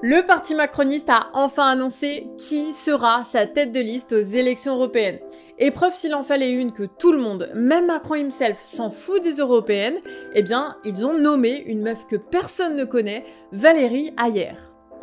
Le parti macroniste a enfin annoncé qui sera sa tête de liste aux élections européennes. Et preuve s'il en fallait une que tout le monde, même Macron himself, s'en fout des européennes, eh bien, ils ont nommé une meuf que personne ne connaît, Valérie Hayer.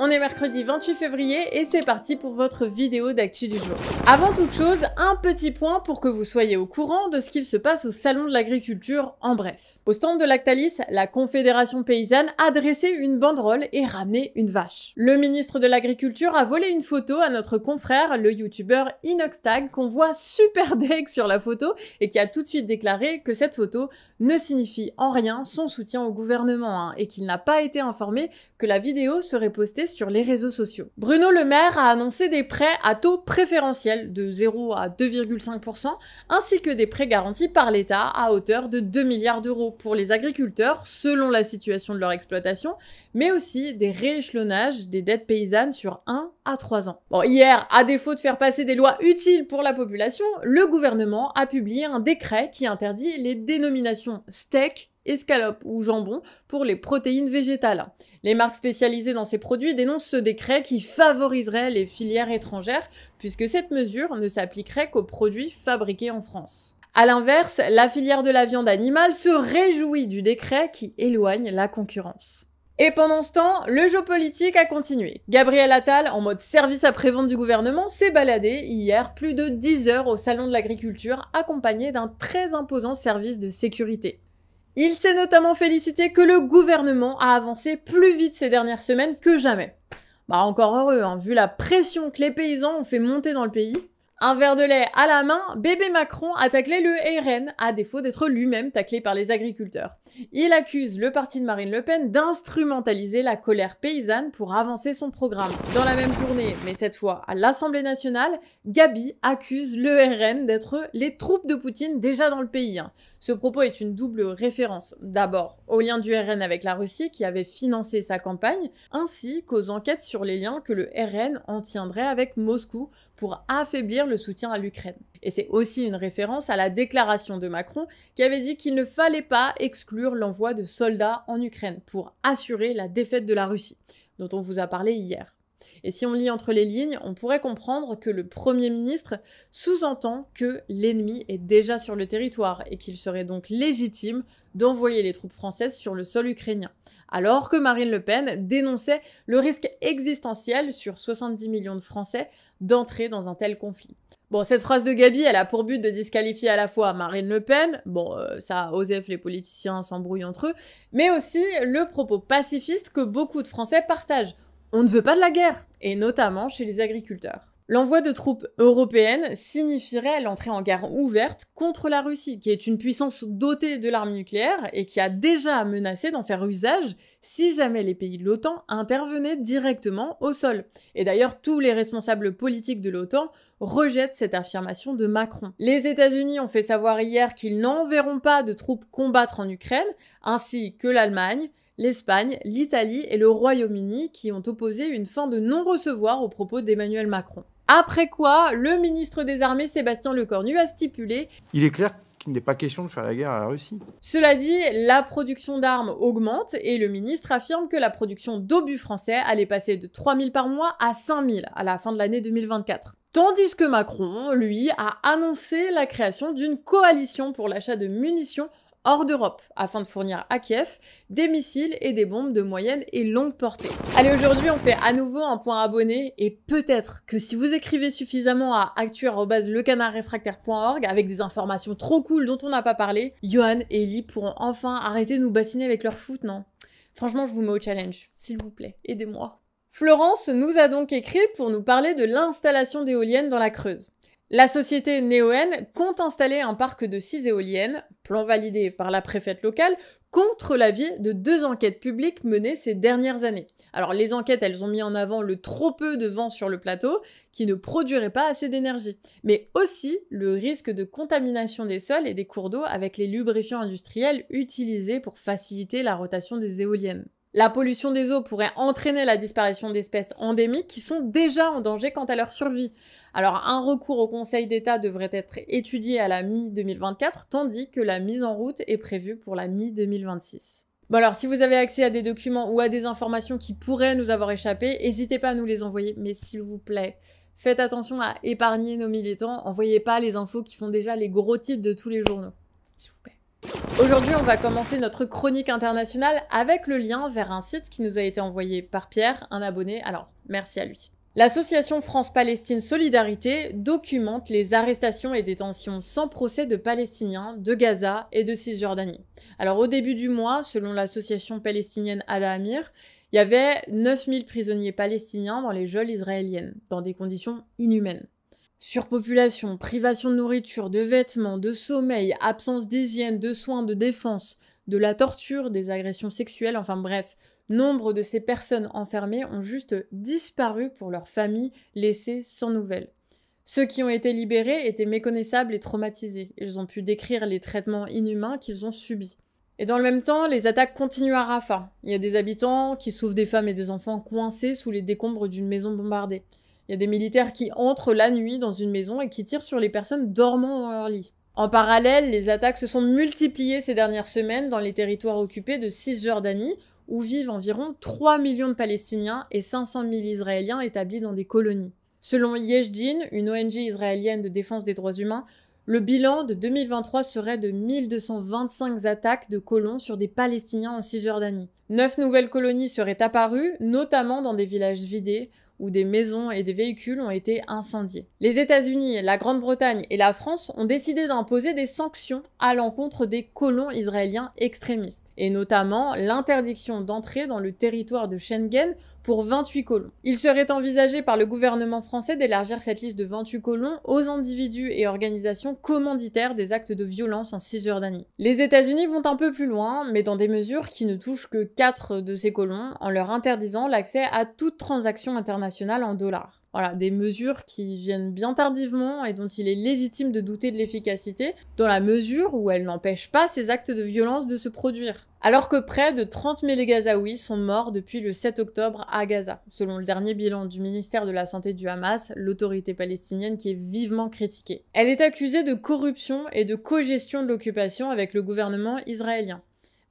On est mercredi 28 février et c'est parti pour votre vidéo d'actu du jour. Avant toute chose, un petit point pour que vous soyez au courant de ce qu'il se passe au Salon de l'Agriculture en bref. Au stand de Lactalis, la Confédération Paysanne a dressé une banderole et ramené une vache. Le ministre de l'Agriculture a volé une photo à notre confrère, le youtubeur Inoxtag, qu'on voit super deg sur la photo et qui a tout de suite déclaré que cette photo ne signifie en rien son soutien au gouvernement et qu'il n'a pas été informé que la vidéo serait postée sur les réseaux sociaux. Bruno Le Maire a annoncé des prêts à taux préférentiel de 0 à 2,5% ainsi que des prêts garantis par l'État à hauteur de 2 milliards d'euros pour les agriculteurs selon la situation de leur exploitation, mais aussi des rééchelonnages des dettes paysannes sur 1 à 3 ans. Bon, hier, à défaut de faire passer des lois utiles pour la population, le gouvernement a publié un décret qui interdit les dénominations steak, escalope ou jambon pour les protéines végétales. Les marques spécialisées dans ces produits dénoncent ce décret qui favoriserait les filières étrangères puisque cette mesure ne s'appliquerait qu'aux produits fabriqués en France. A l'inverse, la filière de la viande animale se réjouit du décret qui éloigne la concurrence. Et pendant ce temps, le jeu politique a continué. Gabriel Attal, en mode service après-vente du gouvernement, s'est baladé hier plus de 10 heures au Salon de l'Agriculture accompagné d'un très imposant service de sécurité. Il s'est notamment félicité que le gouvernement a avancé plus vite ces dernières semaines que jamais. Bah encore heureux, vu la pression que les paysans ont fait monter dans le pays. Un verre de lait à la main, bébé Macron a taclé le RN, à défaut d'être lui-même taclé par les agriculteurs. Il accuse le parti de Marine Le Pen d'instrumentaliser la colère paysanne pour avancer son programme. Dans la même journée, mais cette fois à l'Assemblée nationale, Gabi accuse le RN d'être les troupes de Poutine déjà dans le pays. Ce propos est une double référence, d'abord au lien du RN avec la Russie qui avait financé sa campagne, ainsi qu'aux enquêtes sur les liens que le RN en tiendrait avec Moscou pour affaiblir le soutien à l'Ukraine. Et c'est aussi une référence à la déclaration de Macron qui avait dit qu'il ne fallait pas exclure l'envoi de soldats en Ukraine pour assurer la défaite de la Russie, dont on vous a parlé hier. Et si on lit entre les lignes, on pourrait comprendre que le Premier ministre sous-entend que l'ennemi est déjà sur le territoire et qu'il serait donc légitime d'envoyer les troupes françaises sur le sol ukrainien. Alors que Marine Le Pen dénonçait le risque existentiel sur 70 millions de Français d'entrer dans un tel conflit. Bon, cette phrase de Gabi, elle a pour but de disqualifier à la fois Marine Le Pen, ça, Osef, les politiciens s'embrouillent entre eux, mais aussi le propos pacifiste que beaucoup de Français partagent. On ne veut pas de la guerre, et notamment chez les agriculteurs. L'envoi de troupes européennes signifierait l'entrée en guerre ouverte contre la Russie, qui est une puissance dotée de l'arme nucléaire et qui a déjà menacé d'en faire usage si jamais les pays de l'OTAN intervenaient directement au sol. Et d'ailleurs, tous les responsables politiques de l'OTAN rejettent cette affirmation de Macron. Les États-Unis ont fait savoir hier qu'ils n'enverront pas de troupes combattre en Ukraine, ainsi que l'Allemagne, l'Espagne, l'Italie et le Royaume-Uni qui ont opposé une fin de non-recevoir aux propos d'Emmanuel Macron. Après quoi, le ministre des Armées Sébastien Lecornu a stipulé « Il est clair qu'il n'est pas question de faire la guerre à la Russie ». Cela dit, la production d'armes augmente et le ministre affirme que la production d'obus français allait passer de 3 000 par mois à 5 000 à la fin de l'année 2024. Tandis que Macron, lui, a annoncé la création d'une coalition pour l'achat de munitions hors d'Europe, afin de fournir à Kiev des missiles et des bombes de moyenne et longue portée. Allez, aujourd'hui, on fait à nouveau un point abonné, et peut-être que si vous écrivez suffisamment à actu@lecanardrefractaire.org avec des informations trop cool dont on n'a pas parlé, Johan et Ellie pourront enfin arrêter de nous bassiner avec leur foot, non? Franchement, je vous mets au challenge, s'il vous plaît, aidez-moi. Florence nous a donc écrit pour nous parler de l'installation d'éoliennes dans la Creuse. La société Neoen compte installer un parc de 6 éoliennes, plan validé par la préfète locale, contre l'avis de 2 enquêtes publiques menées ces dernières années. Alors les enquêtes, elles ont mis en avant le trop peu de vent sur le plateau, qui ne produirait pas assez d'énergie, mais aussi le risque de contamination des sols et des cours d'eau avec les lubrifiants industriels utilisés pour faciliter la rotation des éoliennes. La pollution des eaux pourrait entraîner la disparition d'espèces endémiques qui sont déjà en danger quant à leur survie. Alors un recours au Conseil d'État devrait être étudié à la mi-2024, tandis que la mise en route est prévue pour la mi-2026. Bon alors, si vous avez accès à des documents ou à des informations qui pourraient nous avoir échappé, n'hésitez pas à nous les envoyer, mais s'il vous plaît, faites attention à épargner nos militants, envoyez pas les infos qui font déjà les gros titres de tous les journaux, s'il vous plaît. Aujourd'hui, on va commencer notre chronique internationale avec le lien vers un site qui nous a été envoyé par Pierre, un abonné, alors merci à lui. L'association France-Palestine Solidarité documente les arrestations et détentions sans procès de Palestiniens de Gaza et de Cisjordanie. Alors au début du mois, selon l'association palestinienne Ada Amir, il y avait 9000 prisonniers palestiniens dans les geôles israéliennes, dans des conditions inhumaines. Surpopulation, privation de nourriture, de vêtements, de sommeil, absence d'hygiène, de soins, de défense, de la torture, des agressions sexuelles, enfin bref, nombre de ces personnes enfermées ont juste disparu pour leurs familles laissées sans nouvelles. Ceux qui ont été libérés étaient méconnaissables et traumatisés. Ils ont pu décrire les traitements inhumains qu'ils ont subis. Et dans le même temps, les attaques continuent à Rafah. Il y a des habitants qui sauvent des femmes et des enfants coincés sous les décombres d'une maison bombardée. Il y a des militaires qui entrent la nuit dans une maison et qui tirent sur les personnes dormant dans leur lit. En parallèle, les attaques se sont multipliées ces dernières semaines dans les territoires occupés de Cisjordanie, où vivent environ 3 millions de Palestiniens et 500 000 Israéliens établis dans des colonies. Selon Yesh Din, une ONG israélienne de défense des droits humains, le bilan de 2023 serait de 1225 attaques de colons sur des Palestiniens en Cisjordanie. 9 nouvelles colonies seraient apparues, notamment dans des villages vidés, où des maisons et des véhicules ont été incendiés. Les États-Unis, la Grande-Bretagne et la France ont décidé d'imposer des sanctions à l'encontre des colons israéliens extrémistes, et notamment l'interdiction d'entrer dans le territoire de Schengen pour 28 colons. Il serait envisagé par le gouvernement français d'élargir cette liste de 28 colons aux individus et organisations commanditaires des actes de violence en Cisjordanie. Les États-Unis vont un peu plus loin, mais dans des mesures qui ne touchent que 4 de ces colons, en leur interdisant l'accès à toute transaction internationale en dollars. Voilà, des mesures qui viennent bien tardivement et dont il est légitime de douter de l'efficacité, dans la mesure où elles n'empêchent pas ces actes de violence de se produire. Alors que près de 30 000 Gazaouis sont morts depuis le 7 octobre à Gaza, selon le dernier bilan du ministère de la Santé du Hamas, l'autorité palestinienne qui est vivement critiquée. Elle est accusée de corruption et de cogestion de l'occupation avec le gouvernement israélien,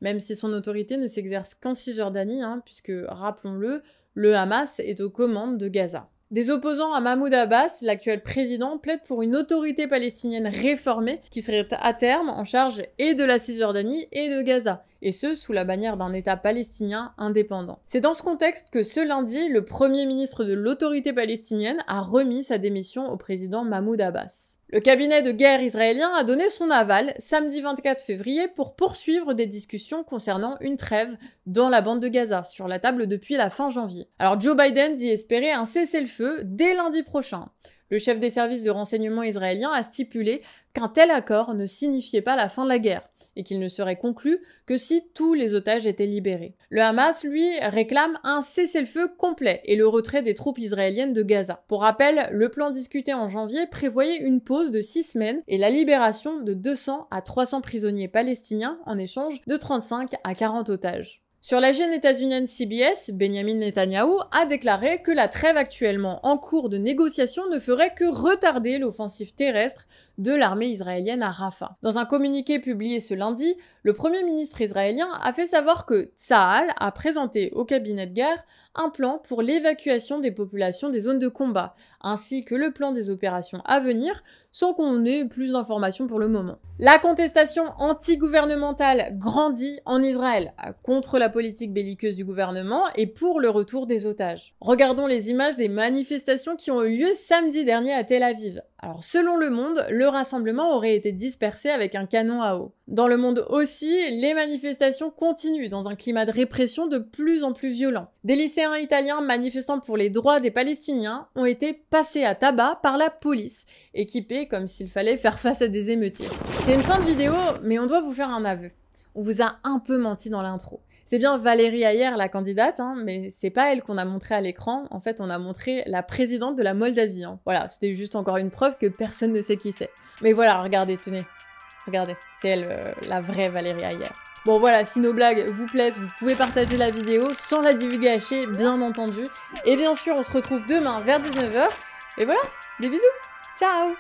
même si son autorité ne s'exerce qu'en Cisjordanie, puisque, rappelons-le, le Hamas est aux commandes de Gaza. Des opposants à Mahmoud Abbas, l'actuel président, plaident pour une autorité palestinienne réformée qui serait à terme en charge et de la Cisjordanie et de Gaza, et ce sous la bannière d'un État palestinien indépendant. C'est dans ce contexte que ce lundi, le premier ministre de l'autorité palestinienne a remis sa démission au président Mahmoud Abbas. Le cabinet de guerre israélien a donné son aval samedi 24 février pour poursuivre des discussions concernant une trêve dans la bande de Gaza, sur la table depuis la fin janvier. Alors Joe Biden dit espérer un cessez-le-feu dès lundi prochain. Le chef des services de renseignement israélien a stipulé qu'un tel accord ne signifiait pas la fin de la guerre, et qu'il ne serait conclu que si tous les otages étaient libérés. Le Hamas, lui, réclame un cessez-le-feu complet et le retrait des troupes israéliennes de Gaza. Pour rappel, le plan discuté en janvier prévoyait une pause de 6 semaines et la libération de 200 à 300 prisonniers palestiniens en échange de 35 à 40 otages. Sur la chaîne états-unienne CBS, Benjamin Netanyahou a déclaré que la trêve actuellement en cours de négociation ne ferait que retarder l'offensive terrestre de l'armée israélienne à Rafah. Dans un communiqué publié ce lundi, le premier ministre israélien a fait savoir que Tsahal a présenté au cabinet de guerre un plan pour l'évacuation des populations des zones de combat, ainsi que le plan des opérations à venir, sans qu'on ait plus d'informations pour le moment. La contestation anti-gouvernementale grandit en Israël, contre la politique belliqueuse du gouvernement et pour le retour des otages. Regardons les images des manifestations qui ont eu lieu samedi dernier à Tel Aviv. Alors selon Le Monde, le rassemblement aurait été dispersé avec un canon à eau. Dans Le Monde aussi, les manifestations continuent dans un climat de répression de plus en plus violent. Des lycéens italiens manifestant pour les droits des Palestiniens ont été passés à tabac par la police, équipés comme s'il fallait faire face à des émeutiers. C'est une fin de vidéo, mais on doit vous faire un aveu. On vous a un peu menti dans l'intro. C'est bien Valérie Ayer, la candidate, mais c'est pas elle qu'on a montré à l'écran. En fait, on a montré la présidente de la Moldavie. Voilà, c'était juste encore une preuve que personne ne sait qui c'est. Mais voilà, regardez, tenez. Regardez, c'est elle, la vraie Valérie Ayer. Bon voilà, si nos blagues vous plaisent, vous pouvez partager la vidéo sans la divulgacher, bien entendu. Et bien sûr, on se retrouve demain vers 19 h. Et voilà, des bisous. Ciao!